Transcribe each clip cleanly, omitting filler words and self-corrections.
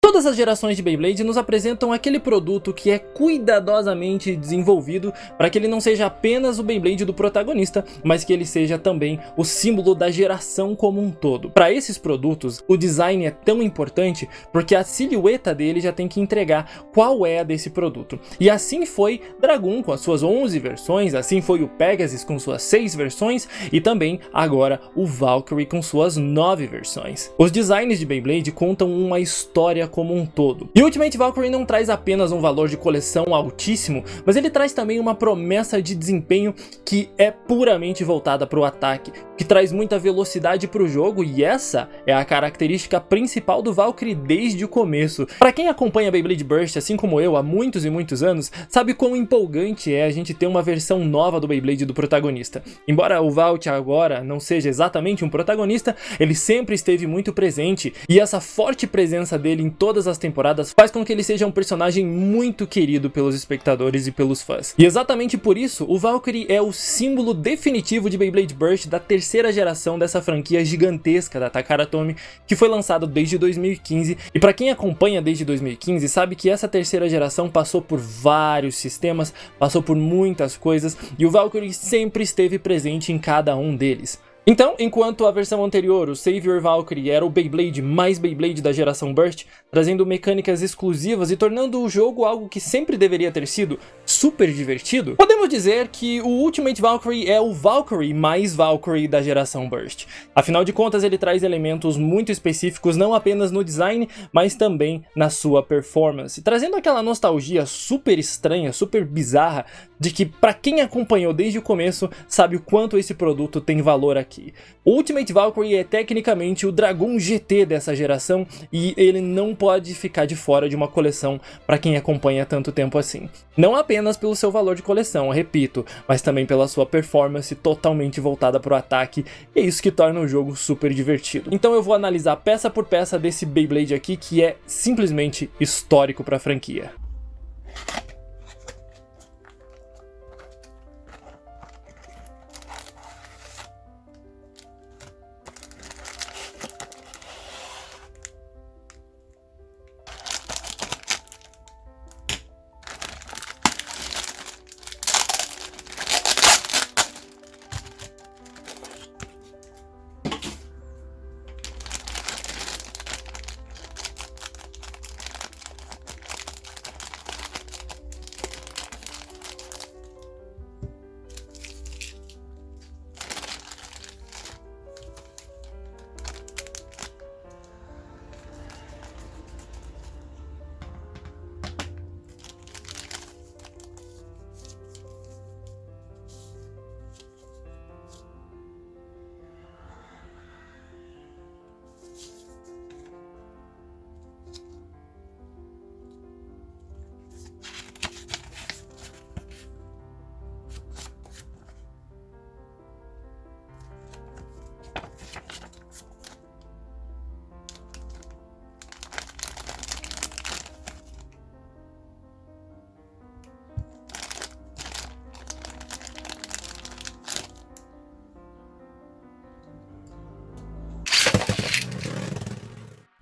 Todas as gerações de Beyblade nos apresentam aquele produto que é cuidadosamente desenvolvido para que ele não seja apenas o Beyblade do protagonista, mas que ele seja também o símbolo da geração como um todo. Para esses produtos, o design é tão importante porque a silhueta dele já tem que entregar qual é a desse produto. E assim foi Dragoon com as suas 11 versões, assim foi o Pegasus com suas 6 versões e também agora o Valkyrie com suas 9 versões. Os designs de Beyblade contam uma história como um todo. E Ultimate Valkyrie não traz apenas um valor de coleção altíssimo, mas ele traz também uma promessa de desempenho que é puramente voltada para o ataque, que traz muita velocidade para o jogo, e essa é a característica principal do Valkyrie desde o começo. Para quem acompanha Beyblade Burst, assim como eu, há muitos e muitos anos, sabe quão empolgante é a gente ter uma versão nova do Beyblade do protagonista. Embora o Valt agora não seja exatamente um protagonista, ele sempre esteve muito presente, e essa forte presença dele em todas as temporadas faz com que ele seja um personagem muito querido pelos espectadores e pelos fãs. E exatamente por isso, o Valkyrie é o símbolo definitivo de Beyblade Burst da terceira geração dessa franquia gigantesca da Takara Tomy, que foi lançado desde 2015, e para quem acompanha desde 2015 sabe que essa terceira geração passou por vários sistemas, passou por muitas coisas, e o Valkyrie sempre esteve presente em cada um deles. Então, enquanto a versão anterior, o Savior Valkyrie, era o Beyblade mais Beyblade da geração Burst, trazendo mecânicas exclusivas e tornando o jogo algo que sempre deveria ter sido super divertido, podemos dizer que o Ultimate Valkyrie é o Valkyrie mais Valkyrie da geração Burst. Afinal de contas, ele traz elementos muito específicos não apenas no design, mas também na sua performance, trazendo aquela nostalgia super estranha, super bizarra, de que para quem acompanhou desde o começo, sabe o quanto esse produto tem valor aqui. O Ultimate Valkyrie é tecnicamente o Dragoon GT dessa geração e ele não pode ficar de fora de uma coleção para quem acompanha há tanto tempo assim. Não apenas pelo seu valor de coleção, repito, mas também pela sua performance totalmente voltada para o ataque, e é isso que torna o jogo super divertido. Então eu vou analisar peça por peça desse Beyblade aqui, que é simplesmente histórico para a franquia.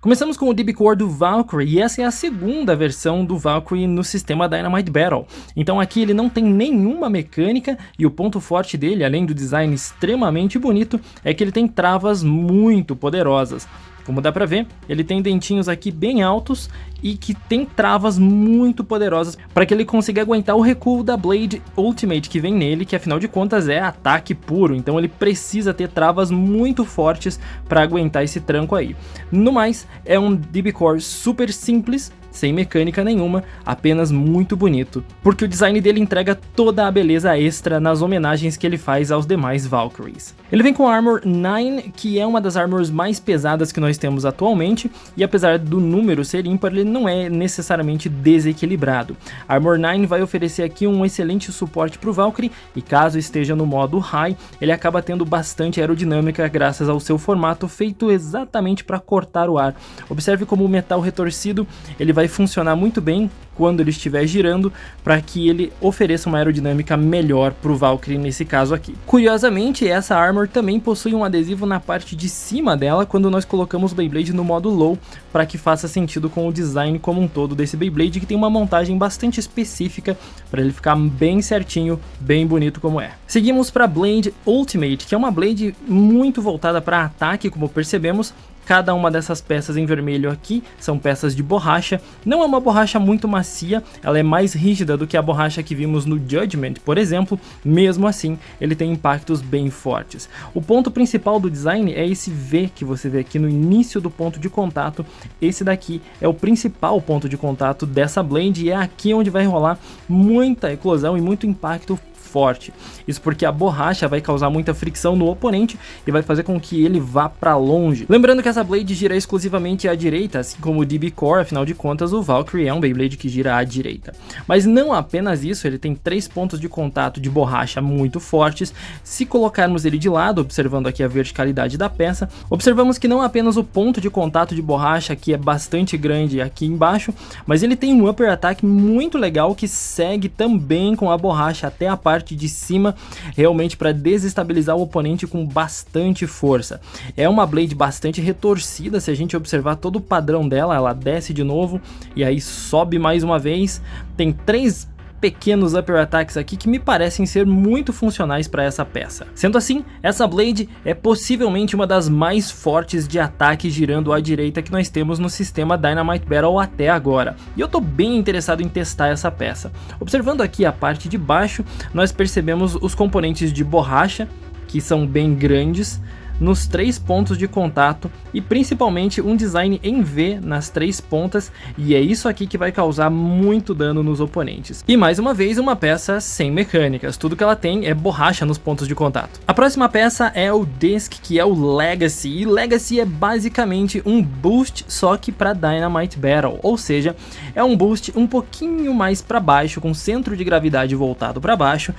Começamos com o DB Core do Valkyrie, e essa é a segunda versão do Valkyrie no sistema Dynamite Battle. Então aqui ele não tem nenhuma mecânica, e o ponto forte dele, além do design extremamente bonito, é que ele tem travas muito poderosas. Como dá pra ver, ele tem dentinhos aqui bem altos e que tem travas muito poderosas para que ele consiga aguentar o recuo da Blade Ultimate que vem nele, que afinal de contas é ataque puro, então ele precisa ter travas muito fortes para aguentar esse tranco aí. No mais, é um DB Core super simples, sem mecânica nenhuma, apenas muito bonito, porque o design dele entrega toda a beleza extra nas homenagens que ele faz aos demais Valkyries. Ele vem com a Armor 9, que é uma das armors mais pesadas que nós temos atualmente, e apesar do número ser ímpar, ele não é necessariamente desequilibrado. A Armor 9 vai oferecer aqui um excelente suporte para o Valkyrie, e caso esteja no modo High, ele acaba tendo bastante aerodinâmica graças ao seu formato feito exatamente para cortar o ar. Observe como o metal retorcido ele vai funcionar muito bem quando ele estiver girando, para que ele ofereça uma aerodinâmica melhor para o Valkyrie nesse caso aqui. Curiosamente, essa Armor também possui um adesivo na parte de cima dela quando nós colocamos o Beyblade no modo Low, para que faça sentido com o design como um todo desse Beyblade, que tem uma montagem bastante específica para ele ficar bem certinho, bem bonito como é. Seguimos para Blade Ultimate, que é uma Blade muito voltada para ataque, como percebemos. Cada uma dessas peças em vermelho aqui são peças de borracha. Não é uma borracha muito macia, ela é mais rígida do que a borracha que vimos no Judgment, por exemplo. Mesmo assim, ele tem impactos bem fortes. O ponto principal do design é esse V que você vê aqui no início do ponto de contato. Esse daqui é o principal ponto de contato dessa Blade e é aqui onde vai rolar muita eclosão e muito impacto forte. Isso porque a borracha vai causar muita fricção no oponente e vai fazer com que ele vá para longe. Lembrando que essa Blade gira exclusivamente à direita, assim como o DB Core, afinal de contas o Valkyrie é um Beyblade que gira à direita. Mas não apenas isso, ele tem 3 pontos de contato de borracha muito fortes. Se colocarmos ele de lado, observando aqui a verticalidade da peça, observamos que não apenas o ponto de contato de borracha aqui é bastante grande aqui embaixo, mas ele tem um upper attack muito legal que segue também com a borracha até a parte de cima, realmente para desestabilizar o oponente com bastante força. É uma Blade bastante retorcida, se a gente observar todo o padrão dela, ela desce de novo e aí sobe mais uma vez. Tem 3 pequenos upper attacks aqui que me parecem ser muito funcionais para essa peça. Sendo assim, essa Blade é possivelmente uma das mais fortes de ataque girando à direita que nós temos no sistema Dynamite Battle até agora. E eu tô bem interessado em testar essa peça. Observando aqui a parte de baixo, nós percebemos os componentes de borracha, que são bem grandes, nos 3 pontos de contato e principalmente um design em V nas 3 pontas, e é isso aqui que vai causar muito dano nos oponentes. E mais uma vez, uma peça sem mecânicas, tudo que ela tem é borracha nos pontos de contato. A próxima peça é o Disc, que é o Legacy, e Legacy é basicamente um boost só que para Dynamite Battle, ou seja, é um boost um pouquinho mais para baixo, com centro de gravidade voltado para baixo,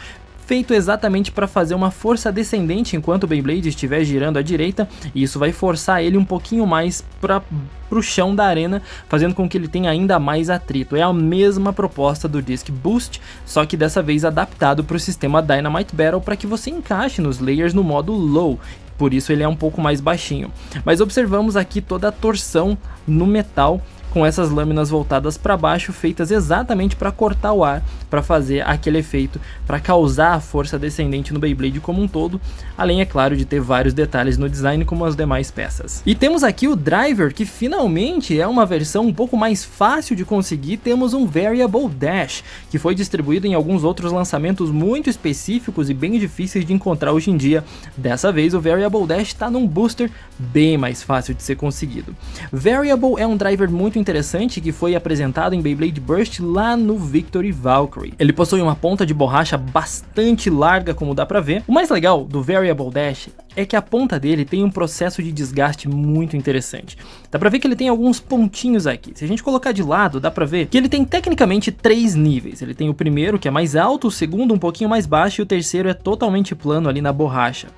feito exatamente para fazer uma força descendente enquanto o Beyblade estiver girando à direita, e isso vai forçar ele um pouquinho mais para o chão da arena, fazendo com que ele tenha ainda mais atrito. É a mesma proposta do Disc Boost, só que dessa vez adaptado para o sistema Dynamite Battle para que você encaixe nos layers no modo Low. Por isso ele é um pouco mais baixinho. Mas observamos aqui toda a torção no metal, com essas lâminas voltadas para baixo, feitas exatamente para cortar o ar, para fazer aquele efeito, para causar a força descendente no Beyblade como um todo, além, é claro, de ter vários detalhes no design como as demais peças. E temos aqui o Driver, que finalmente é uma versão um pouco mais fácil de conseguir. Temos um Variable Dash, que foi distribuído em alguns outros lançamentos muito específicos e bem difíceis de encontrar hoje em dia. Dessa vez o Variable Dash está num booster bem mais fácil de ser conseguido. Variable é um driver muito interessante que foi apresentado em Beyblade Burst lá no Victory Valkyrie. Ele possui uma ponta de borracha bastante larga, como dá pra ver. O mais legal do Variable Dash é que a ponta dele tem um processo de desgaste muito interessante. Dá pra ver que ele tem alguns pontinhos aqui. Se a gente colocar de lado, dá pra ver que ele tem tecnicamente 3 níveis. Ele tem o primeiro, que é mais alto, o segundo um pouquinho mais baixo e o terceiro é totalmente plano ali na borracha.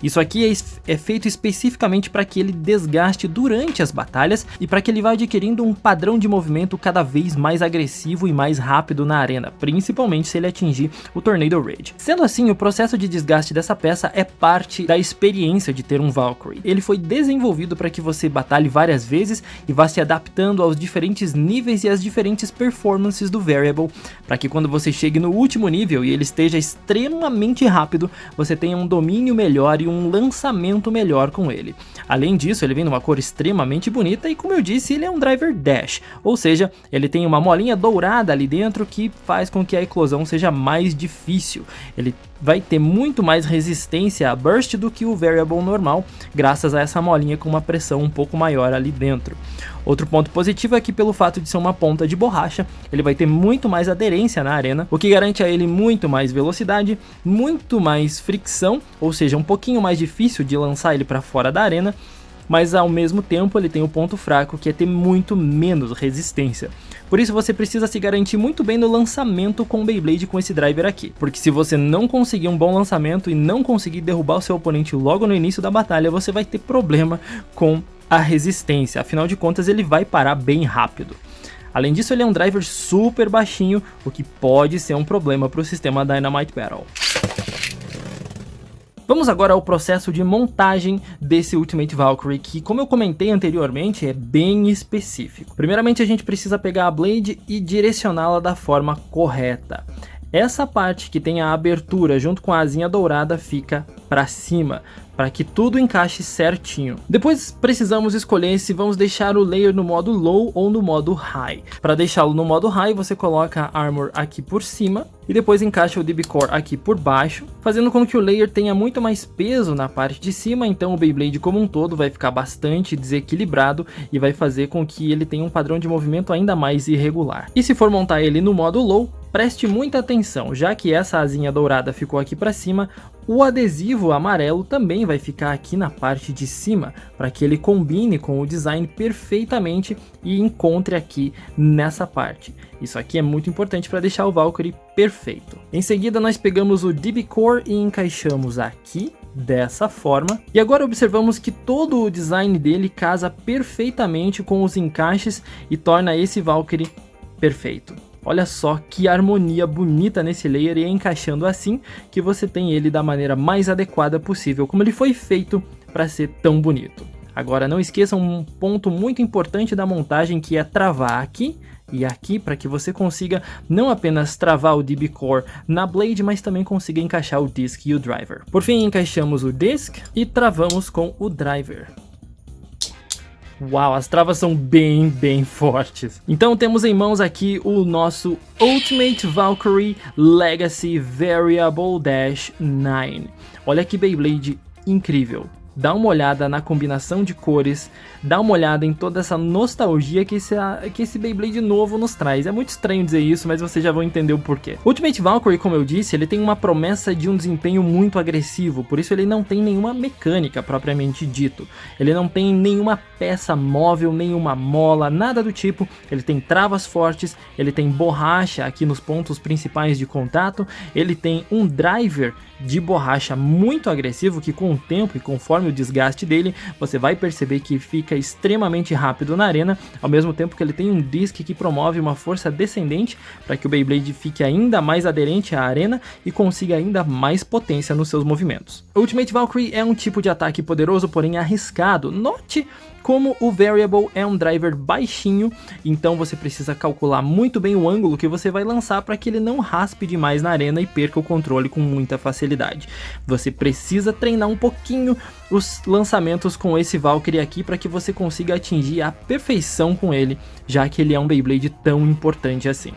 Isso aqui é feito especificamente para que ele desgaste durante as batalhas e para que ele vá adquirindo um padrão de movimento cada vez mais agressivo e mais rápido na arena, principalmente se ele atingir o Tornado Rage. Sendo assim, o processo de desgaste dessa peça é parte da experiência de ter um Valkyrie. Ele foi desenvolvido para que você batalhe várias vezes e vá se adaptando aos diferentes níveis e às diferentes performances do Variable, para que quando você chegue no último nível e ele esteja extremamente rápido, você tenha um domínio melhor e um lançamento melhor com ele. Além disso, ele vem numa cor extremamente bonita e, como eu disse, ele é um driver dash, ou seja, ele tem uma molinha dourada ali dentro que faz com que a eclosão seja mais difícil. Ele vai ter muito mais resistência a burst do que o Variable normal, graças a essa molinha com uma pressão um pouco maior ali dentro. Outro ponto positivo é que, pelo fato de ser uma ponta de borracha, ele vai ter muito mais aderência na arena, o que garante a ele muito mais velocidade, muito mais fricção, ou seja, um pouquinho mais difícil de lançar ele para fora da arena, mas ao mesmo tempo ele tem um ponto fraco, que é ter muito menos resistência. Por isso você precisa se garantir muito bem no lançamento com o Beyblade com esse driver aqui, porque se você não conseguir um bom lançamento e não conseguir derrubar o seu oponente logo no início da batalha, você vai ter problema com a resistência, afinal de contas ele vai parar bem rápido. Além disso, ele é um driver super baixinho, o que pode ser um problema para o sistema Dynamite Battle. Vamos agora ao processo de montagem desse Ultimate Valkyrie, que, como eu comentei anteriormente, é bem específico. Primeiramente, a gente precisa pegar a Blade e direcioná-la da forma correta. Essa parte que tem a abertura junto com a asinha dourada fica para cima, para que tudo encaixe certinho. Depois precisamos escolher se vamos deixar o layer no modo low ou no modo high. Para deixá-lo no modo high, você coloca a armor aqui por cima e depois encaixa o DB Core aqui por baixo, fazendo com que o layer tenha muito mais peso na parte de cima, então o Beyblade como um todo vai ficar bastante desequilibrado e vai fazer com que ele tenha um padrão de movimento ainda mais irregular. E se for montar ele no modo low, preste muita atenção, já que essa asinha dourada ficou aqui para cima, o adesivo amarelo também vai ficar aqui na parte de cima, para que ele combine com o design perfeitamente e encontre aqui nessa parte. Isso aqui é muito importante para deixar o Valkyrie perfeito. Em seguida nós pegamos o DB Core e encaixamos aqui, dessa forma. E agora observamos que todo o design dele casa perfeitamente com os encaixes e torna esse Valkyrie perfeito. Olha só que harmonia bonita nesse layer, e é encaixando assim que você tem ele da maneira mais adequada possível, como ele foi feito para ser tão bonito. Agora não esqueçam um ponto muito importante da montagem, que é travar aqui e aqui, para que você consiga não apenas travar o DB Core na Blade, mas também consiga encaixar o disc e o driver. Por fim, encaixamos o disc e travamos com o driver. Uau, as travas são bem fortes. Então temos em mãos aqui o nosso Ultimate Valkyrie Legacy Variable Dash 9. Olha que Beyblade incrível. Dá uma olhada na combinação de cores, dá uma olhada em toda essa nostalgia que esse Beyblade novo nos traz. É muito estranho dizer isso, mas vocês já vão entender o porquê. O Ultimate Valkyrie, como eu disse, ele tem uma promessa de um desempenho muito agressivo, por isso ele não tem nenhuma mecânica propriamente dito. Ele não tem nenhuma peça móvel, nenhuma mola, nada do tipo. Ele tem travas fortes, ele tem borracha aqui nos pontos principais de contato, ele tem um driver de borracha muito agressivo, que com o tempo e conforme o desgaste dele, você vai perceber que fica extremamente rápido na arena, ao mesmo tempo que ele tem um disc que promove uma força descendente para que o Beyblade fique ainda mais aderente à arena e consiga ainda mais potência nos seus movimentos. O Ultimate Valkyrie é um tipo de ataque poderoso, porém arriscado. Note como o Variable é um driver baixinho, então você precisa calcular muito bem o ângulo que você vai lançar para que ele não raspe demais na arena e perca o controle com muita facilidade. Você precisa treinar um pouquinho os lançamentos com esse Valkyrie aqui para que você consiga atingir a perfeição com ele, já que ele é um Beyblade tão importante assim.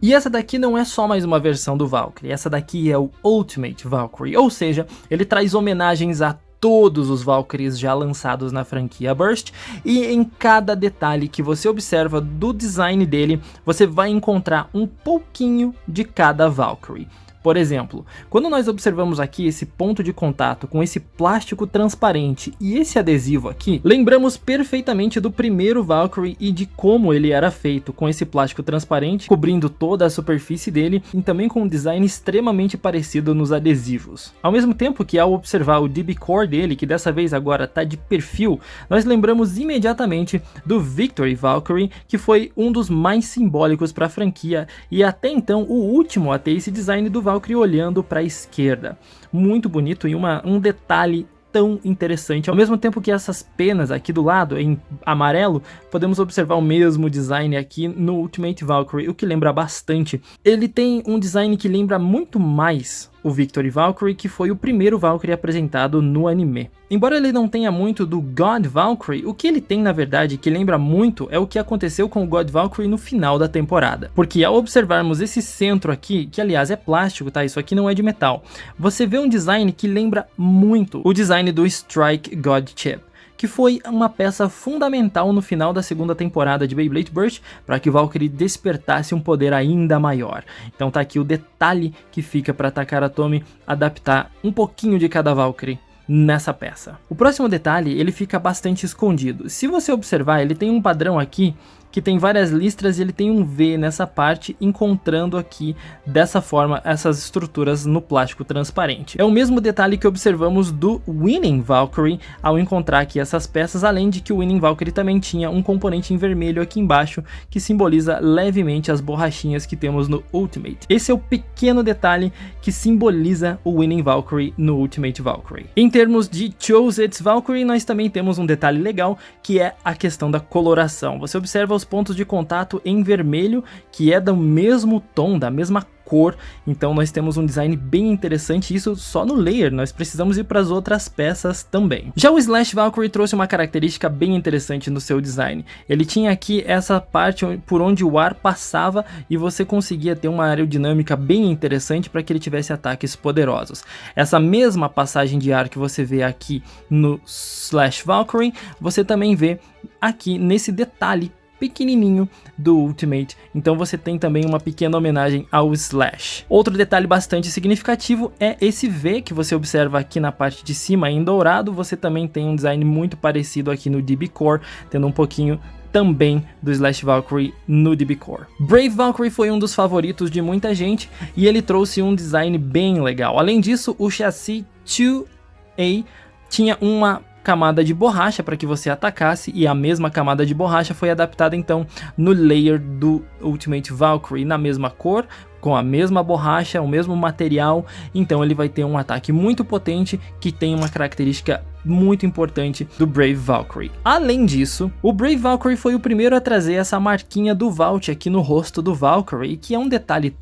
E essa daqui não é só mais uma versão do Valkyrie, essa daqui é o Ultimate Valkyrie, ou seja, ele traz homenagens a todos os Valkyries já lançados na franquia Burst, e em cada detalhe que você observa do design dele, você vai encontrar um pouquinho de cada Valkyrie. Por exemplo, quando nós observamos aqui esse ponto de contato com esse plástico transparente e esse adesivo aqui, lembramos perfeitamente do primeiro Valkyrie e de como ele era feito, com esse plástico transparente cobrindo toda a superfície dele e também com um design extremamente parecido nos adesivos. Ao mesmo tempo que, ao observar o DB Core dele, que dessa vez agora está de perfil, nós lembramos imediatamente do Victory Valkyrie, que foi um dos mais simbólicos para a franquia e até então o último a ter esse design do Valkyrie olhando para a esquerda. Muito bonito e um detalhe tão interessante. Ao mesmo tempo que essas penas aqui do lado em amarelo, podemos observar o mesmo design aqui no Ultimate Valkyrie, o que lembra bastante. Ele tem um design que lembra muito mais o Victory Valkyrie, que foi o primeiro Valkyrie apresentado no anime. Embora ele não tenha muito do God Valkyrie, o que ele tem na verdade que lembra muito é o que aconteceu com o God Valkyrie no final da temporada. Porque ao observarmos esse centro aqui, que aliás é plástico, tá? Isso aqui não é de metal, você vê um design que lembra muito o design do Strike God Chip, que foi uma peça fundamental no final da segunda temporada de Beyblade Burst para que o Valkyrie despertasse um poder ainda maior. Então tá aqui o detalhe que fica para Takara Tomy adaptar um pouquinho de cada Valkyrie nessa peça. O próximo detalhe, ele fica bastante escondido. Se você observar, ele tem um padrão aqui que tem várias listras e ele tem um V nessa parte, encontrando aqui dessa forma essas estruturas no plástico transparente. É o mesmo detalhe que observamos do Winning Valkyrie ao encontrar aqui essas peças, além de que o Winning Valkyrie também tinha um componente em vermelho aqui embaixo que simboliza levemente as borrachinhas que temos no Ultimate. Esse é o pequeno detalhe que simboliza o Winning Valkyrie no Ultimate Valkyrie. Em termos de Chosetsu Valkyrie, nós também temos um detalhe legal, que é a questão da coloração. Você observa os pontos de contato em vermelho, que é do mesmo tom, da mesma cor, então nós temos um design bem interessante, isso só no layer, nós precisamos ir para as outras peças também. Já o Slash Valkyrie trouxe uma característica bem interessante no seu design. Ele tinha aqui essa parte por onde o ar passava e você conseguia ter uma aerodinâmica bem interessante para que ele tivesse ataques poderosos. Essa mesma passagem de ar que você vê aqui no Slash Valkyrie, você também vê aqui nesse detalhe pequenininho do Ultimate, então você tem também uma pequena homenagem ao Slash. Outro detalhe bastante significativo é esse V que você observa aqui na parte de cima em dourado. Você também tem um design muito parecido aqui no DB Core, tendo um pouquinho também do Slash Valkyrie no DB Core. Brave Valkyrie foi um dos favoritos de muita gente e ele trouxe um design bem legal. Além disso, o chassi 2A tinha uma camada de borracha para que você atacasse, e a mesma camada de borracha foi adaptada então no layer do Ultimate Valkyrie, na mesma cor, com a mesma borracha, o mesmo material, então ele vai ter um ataque muito potente que tem uma característica muito importante do Brave Valkyrie. Além disso, o Brave Valkyrie foi o primeiro a trazer essa marquinha do Vault aqui no rosto do Valkyrie, que é um detalhe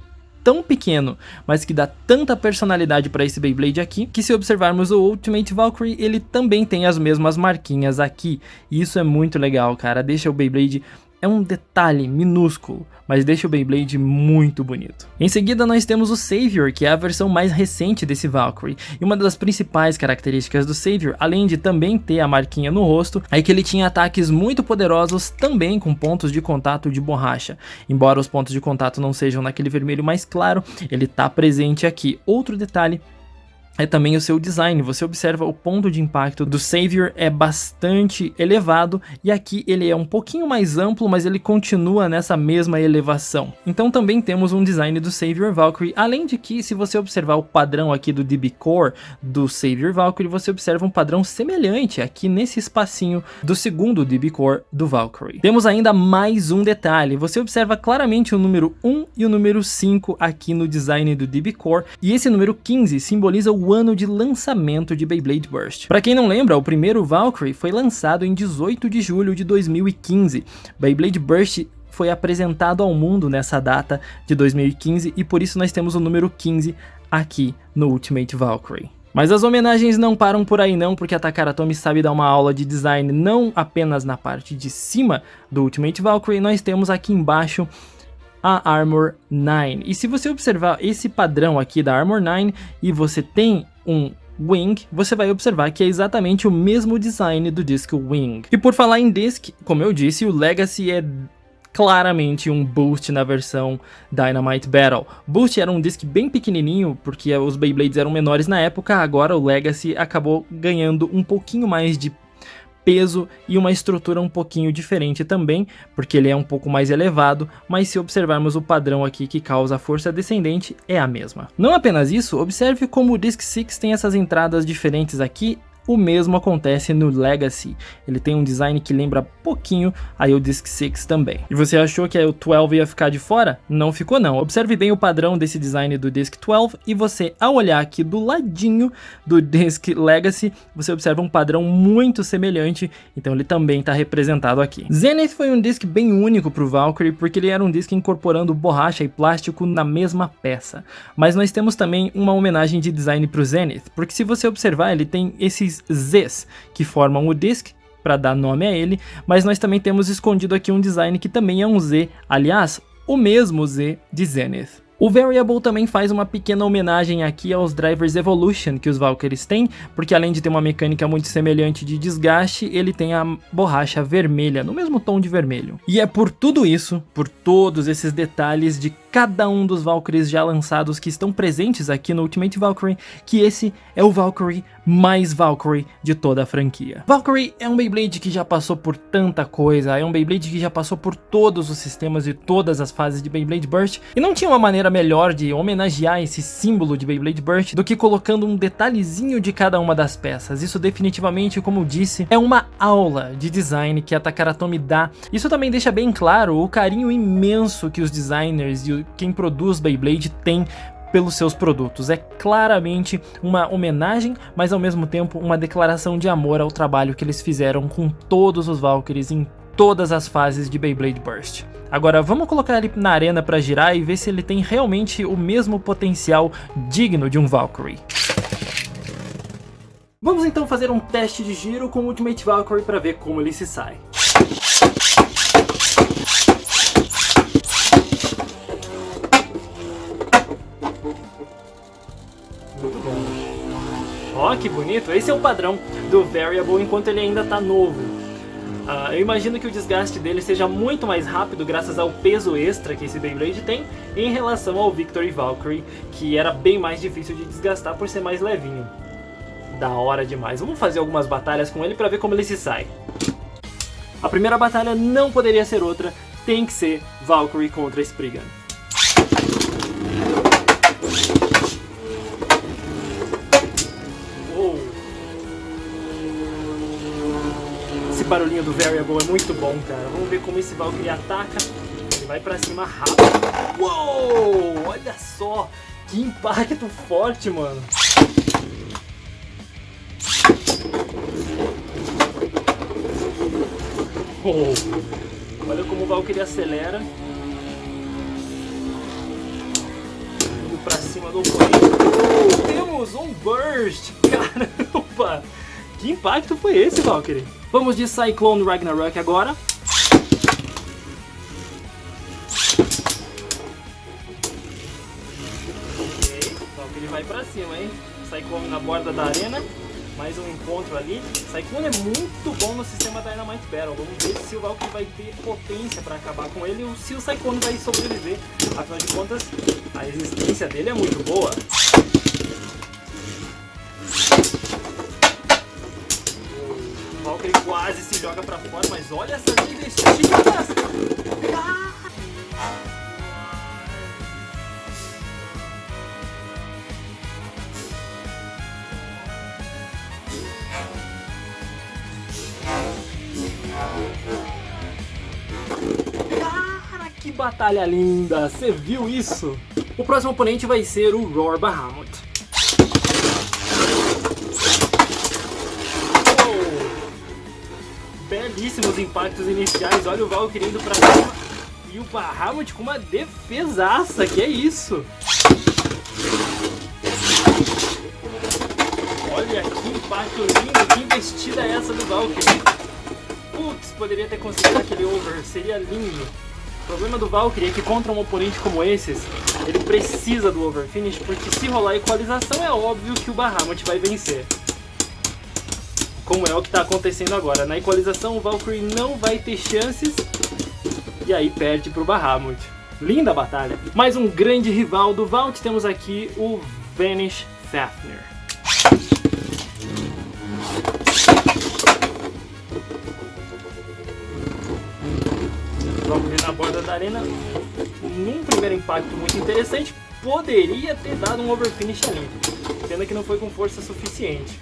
tão pequeno, mas que dá tanta personalidade para esse Beyblade aqui, que se observarmos o Ultimate Valkyrie, ele também tem as mesmas marquinhas aqui, e isso é muito legal, cara, deixa o Beyblade, é um detalhe minúsculo, mas deixa o Beyblade muito bonito. Em seguida nós temos o Savior, que é a versão mais recente desse Valkyrie, e uma das principais características do Savior, além de também ter a marquinha no rosto, é que ele tinha ataques muito poderosos também com pontos de contato de borracha. Embora os pontos de contato não sejam naquele vermelho mais claro, ele está presente aqui. Outro detalhe é também o seu design. Você observa o ponto de impacto do Savior é bastante elevado, e aqui ele é um pouquinho mais amplo, mas ele continua nessa mesma elevação. Então também temos um design do Savior Valkyrie, além de que, se você observar o padrão aqui do DB Core do Savior Valkyrie, você observa um padrão semelhante aqui nesse espacinho do segundo DB Core do Valkyrie. Temos ainda mais um detalhe, você observa claramente o número 1 e o número 5 aqui no design do DB Core, e esse número 15 simboliza o ano de lançamento de Beyblade Burst. Para quem não lembra, o primeiro Valkyrie foi lançado em 18 de julho de 2015. Beyblade Burst foi apresentado ao mundo nessa data de 2015 e por isso nós temos o número 15 aqui no Ultimate Valkyrie. Mas as homenagens não param por aí não, porque a Takara Tomy sabe dar uma aula de design não apenas na parte de cima do Ultimate Valkyrie, nós temos aqui embaixo a Armor 9. E se você observar esse padrão aqui da Armor 9 e você tem um Wing, você vai observar que é exatamente o mesmo design do disco Wing. E por falar em disc, como eu disse, o Legacy é claramente um Boost na versão Dynamite Battle. Boost era um disc bem pequenininho, porque os Beyblades eram menores na época, agora o Legacy acabou ganhando um pouquinho mais de peso e uma estrutura um pouquinho diferente também, porque ele é um pouco mais elevado, mas se observarmos o padrão aqui que causa a força descendente, é a mesma. Não apenas isso, observe como o Disc 6 tem essas entradas diferentes aqui. O mesmo acontece no Legacy, ele tem um design que lembra pouquinho aí o Disc 6 também. E você achou que o 12 ia ficar de fora? Não ficou não, observe bem o padrão desse design do Disc 12 e você, ao olhar aqui do ladinho do Disc Legacy, você observa um padrão muito semelhante, então ele também está representado aqui. Zenith foi um disc bem único para o Valkyrie, porque ele era um disc incorporando borracha e plástico na mesma peça. Mas nós temos também uma homenagem de design para o Zenith, porque se você observar ele tem esses Zs que formam o disc para dar nome a ele, mas nós também temos escondido aqui um design que também é um Z, aliás, o mesmo Z de Zenith. O Variable também faz uma pequena homenagem aqui aos Drivers Evolution que os Valkyries têm, porque além de ter uma mecânica muito semelhante de desgaste, ele tem a borracha vermelha, no mesmo tom de vermelho. E é por tudo isso, por todos esses detalhes de cada um dos Valkyries já lançados que estão presentes aqui no Ultimate Valkyrie, que esse é o Valkyrie mais Valkyrie de toda a franquia. Valkyrie é um Beyblade que já passou por tanta coisa, é um Beyblade que já passou por todos os sistemas e todas as fases de Beyblade Burst, e não tinha uma maneira melhor de homenagear esse símbolo de Beyblade Burst do que colocando um detalhezinho de cada uma das peças. Isso definitivamente, como eu disse, é uma aula de design que a Takara-Tomy dá. Isso também deixa bem claro o carinho imenso que os designers e quem produz Beyblade tem pelos seus produtos. É claramente uma homenagem, mas ao mesmo tempo uma declaração de amor ao trabalho que eles fizeram com todos os Valkyries em todas as fases de Beyblade Burst. Agora vamos colocar ele na arena para girar e ver se ele tem realmente o mesmo potencial digno de um Valkyrie. Vamos então fazer um teste de giro com o Ultimate Valkyrie para ver como ele se sai. Ó, que bonito! Esse é o padrão do Variable enquanto ele ainda tá novo. Eu imagino que o desgaste dele seja muito mais rápido graças ao peso extra que esse Beyblade tem em relação ao Victory Valkyrie, que era bem mais difícil de desgastar por ser mais levinho. Da hora demais. Vamos fazer algumas batalhas com ele para ver como ele se sai. A primeira batalha não poderia ser outra, tem que ser Valkyrie contra Spriggan. Esse barulhinho do Variable é muito bom, cara. Vamos ver como esse Valkyrie ataca. Ele vai pra cima rápido. Uou! Olha só! Que impacto forte, mano! Oh. Olha como o Valkyrie acelera. Indo pra cima do oponente. Oh, temos um Burst! Caramba! Que impacto foi esse, Valkyrie? Vamos de Cyclone Ragnarok agora. Ok, Valkyrie vai pra cima, hein? Cyclone na borda da arena. Mais um encontro ali. Cyclone é muito bom no sistema Dynamite Battle. Vamos ver se o Valkyrie vai ter potência para acabar com ele ou se o Cyclone vai sobreviver. Afinal de contas, a resistência dele é muito boa. O Valkyrie quase se joga para fora, mas olha essas investidas! Cara, que batalha linda! Você viu isso? O próximo oponente vai ser o Roar Bahamut. Oh, belíssimos impactos iniciais. Olha o Valkyrie indo pra cima. E o Bahamut com uma defesaça. Que é isso? Olha que impacto lindo. Que investida é essa do Valkyrie? Putz, poderia ter conseguido aquele over, seria lindo. O problema do Valkyrie é que contra um oponente como esses, ele precisa do over finish, porque se rolar equalização é óbvio que o Bahamut vai vencer. Como é o que está acontecendo agora. Na equalização o Valkyrie não vai ter chances e aí perde para o Bahamut. Linda batalha. Mais um grande rival do Vault, temos aqui o Vanish Fafnir. Valkyrie na borda da arena, num primeiro impacto muito interessante, poderia ter dado um overfinish ali. Pena que não foi com força suficiente.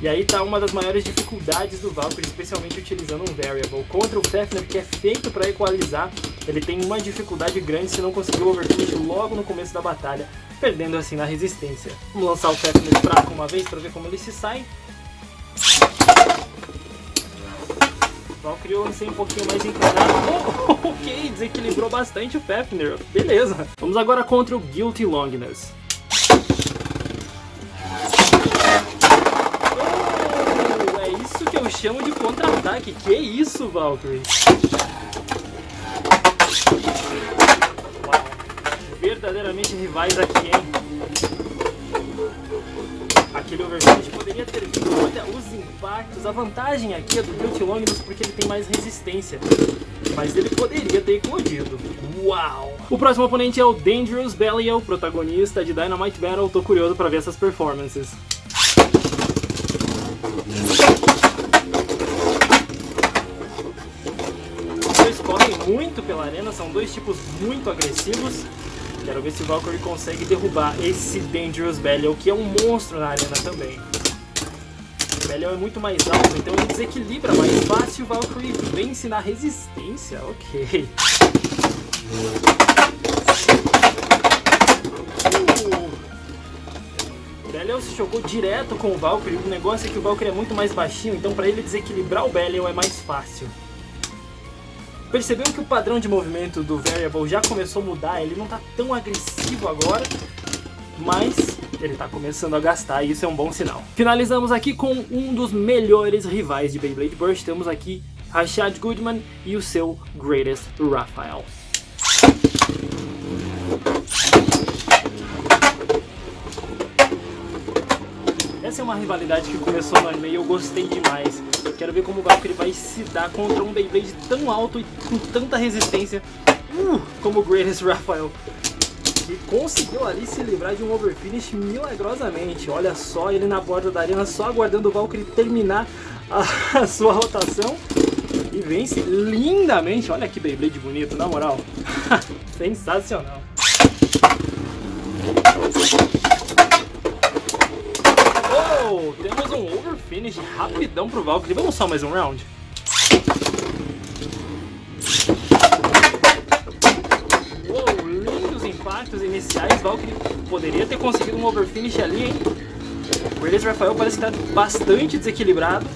E aí tá uma das maiores dificuldades do Valkyrie, especialmente utilizando um Variable. Contra o Fafnir, que é feito para equalizar, ele tem uma dificuldade grande se não conseguir o overfinish logo no começo da batalha, perdendo assim na resistência. Vamos lançar o Fafnir fraco uma vez para ver como ele se sai. Valkyrie lancei um pouquinho mais inclinado. Oh, ok, desequilibrou bastante o Fafnir. Beleza. Vamos agora contra o Guilty Longinus. Oh, é isso que eu chamo de contra-ataque. Que isso, Valkyrie? Uau. Verdadeiramente rivais aqui, hein? aquele Overfinish poderia ter vindo. Olha os impactos, a vantagem aqui é do Guilty Longinus porque ele tem mais resistência, mas ele poderia ter eclodido. Uau! O próximo oponente é o Dangerous Belial, protagonista de Dynamite Battle. Tô curioso pra ver essas performances. Os dois correm muito pela arena, são dois tipos muito agressivos. Quero ver se o Valkyrie consegue derrubar esse Dangerous Belial, que é um monstro na arena também. O Belial é muito mais alto, então ele desequilibra mais fácil. O Valkyrie vence na resistência. Ok. O Belial se jogou direto com o Valkyrie. O negócio é que o Valkyrie é muito mais baixinho, então para ele desequilibrar o Belial é mais fácil. Percebeu que o padrão de movimento do Variable já começou a mudar, ele não tá tão agressivo agora, mas ele tá começando a gastar e isso é um bom sinal. Finalizamos aqui com um dos melhores rivais de Beyblade Burst, temos aqui Rashad Goodman e o seu Greatest Raphael. Essa é uma rivalidade que começou no anime e eu gostei demais. Quero ver como o Valkyrie vai se dar contra um Beyblade tão alto e com tanta resistência como o Greatest Raphael, que conseguiu ali se livrar de um Overfinish milagrosamente. Olha só, ele na borda da arena só aguardando o Valkyrie terminar a sua rotação e vence lindamente. Olha que Beyblade bonito, na moral. Sensacional. Temos um Overfinish rapidão pro Valkyrie. Vamos só mais um round? Uou, lindos impactos iniciais. Valkyrie poderia ter conseguido um Overfinish ali, hein? O Greatest Raphael parece que tá bastante desequilibrado.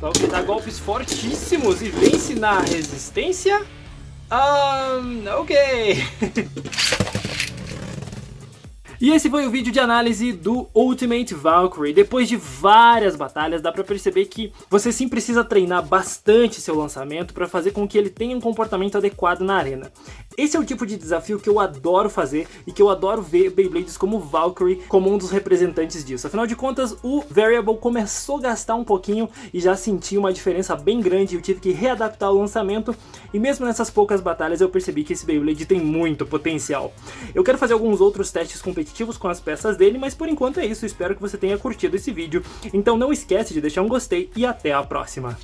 Valkyrie dá golpes fortíssimos e vence na resistência. Ok. E esse foi o vídeo de análise do Ultimate Valkyrie. Depois de várias batalhas, dá pra perceber que você sim precisa treinar bastante seu lançamento para fazer com que ele tenha um comportamento adequado na arena. Esse é o tipo de desafio que eu adoro fazer e que eu adoro ver Beyblades como o Valkyrie como um dos representantes disso. Afinal de contas, o Variable começou a gastar um pouquinho e já senti uma diferença bem grande. Eu tive que readaptar o lançamento e mesmo nessas poucas batalhas eu percebi que esse Beyblade tem muito potencial. Eu quero fazer alguns outros testes competitivos com as peças dele, mas por enquanto é isso. Espero que você tenha curtido esse vídeo. Então não esquece de deixar um gostei e até a próxima.